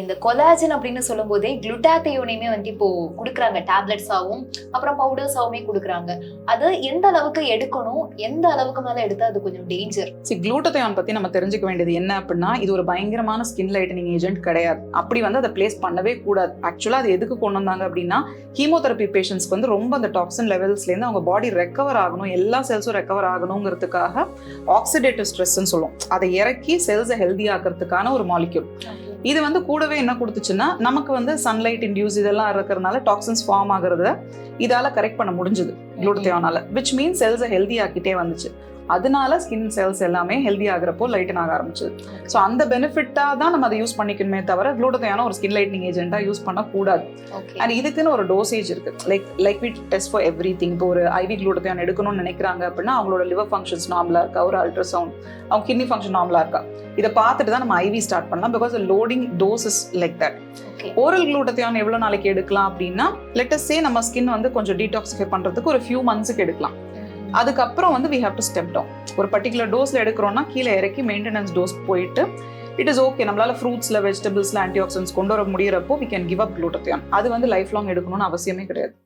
இந்த கொலாஜன் அப்படின்னு சொல்லும் போதே குளுட்டாத்தியோனையுமே வந்து இப்போ குடுக்குறாங்க, டேப்லெட்ஸாவும் அப்புறம் பவுடர்ஸாவுமே குடுக்குறாங்க. அது எந்த அளவுக்கு எடுக்கணும், எந்த அளவுக்கு மேல எடுத்தா அது கொஞ்சம் டேஞ்சர்? குளூட்டத்தியான் பத்தி நம்ம தெரிஞ்சுக்க வேண்டியது என்ன அப்படின்னா, இது ஒரு பயங்கரமான ஸ்கின் லைட்டனிங் ஏஜென்ட் கிடையாது. அப்படி வந்து அதை பிளேஸ் பண்ணவே கூடாது. ஆக்சுவலா அது எதுக்கு கொண்டு வந்தாங்க அப்படின்னா, ஹீமோதெரபி பேஷண்ட்ஸ்க்கு வந்து ரொம்ப அந்த டாக்ஸின் லெவல்ஸ்லேருந்து அவங்க பாடி ரெக்கவர் ஆகணும், எல்லா செல்ஸும் ரெக்கவர் ஆகணுங்கிறதுக்காக ஆக்சிடேட்டிவ் ஸ்ட்ரெஸ்ன்னு சொல்லுவோம். அதை இறக்கி செல்ஸை ஹெல்தி ஆக்கிறதுக்கான ஒரு மாலிக்யூல். இது வந்து கூடவே என்ன கொடுத்துச்சுன்னா, நமக்கு வந்து சன்லைட் இன்டியூஸ் இதெல்லாம் இருக்கிறதுனால டாக்ஸின்ஸ் ஃபார்ம் ஆகுறத இதால கரெக்ட் பண்ண முடிஞ்சது குளூட்டத்தியானால. விச் மீன்ஸ் செல்ஸை ஹெல்தி ஆக்கிட்டே வந்துச்சு. அதனால ஸ்கின் செல்ஸ் எல்லாமே ஹெல்தி ஆகிறப்போ லைட்டன் ஆக ஆரம்பிச்சது. ஸோ அந்த பெனிஃபிட்டாக தான் நம்ம அதை யூஸ் பண்ணிக்கணுமே தவிர குளூட்டத்தியான ஒரு ஸ்கின் லைட்னிங் ஏஜென்ட்டாக யூஸ் பண்ணக்கூடாது. அண்ட் இதுக்குன்னு ஒரு டோசேஜ் இருக்கு. Like we test for everything. இப்போ ஒரு ஐவி குளூட்டத்தியான் எடுக்கணும்னு நினைக்கிறாங்க அப்படின்னா அவங்களோட லிவர் ஃபங்க்ஷன்ஸ் நார்மலாக இருக்கா, ஒரு அல்ட்ராசவுண்ட் அவங்க கிட்னி ஃபங்க்ஷன் நார்மலாக இருக்கா, இதை பார்த்துட்டு தான் நம்ம ஐவி ஸ்டார்ட் பண்ணலாம். Because loading dose is like that. Oral glutathione எவ்வளோ நாளைக்கு எடுக்கலாம் அப்படின்னா, லெட்டஸ் சே நம்ம ஸ்கின் வந்து கொஞ்சம் டீடாக்சிஃபை பண்ணுறதுக்கு ஒரு ஃபியூ மந்த்ஸுக்கு எடுக்கலாம். அதுக்கப்புறம் வந்து we have to step down. ஒரு பர்டிகுலர் டோஸ்ல எடுக்கிறோம்னா கீழே இறக்கி மெயின்டெனன்ஸ் டோஸ் போயிட்டு இட் இஸ் ஓகே, நம்மளால ஃப்ரூட்ஸ்ல வெஜிடபிள்ஸ்ல ஆன்டி ஆக்சிடென்ட்ஸ் கொண்டு வர முடியறப்போ we can give up glutathione. அது வந்து லைஃப் லாங் எடுக்கணும்னு அவசியமே கிடையாது.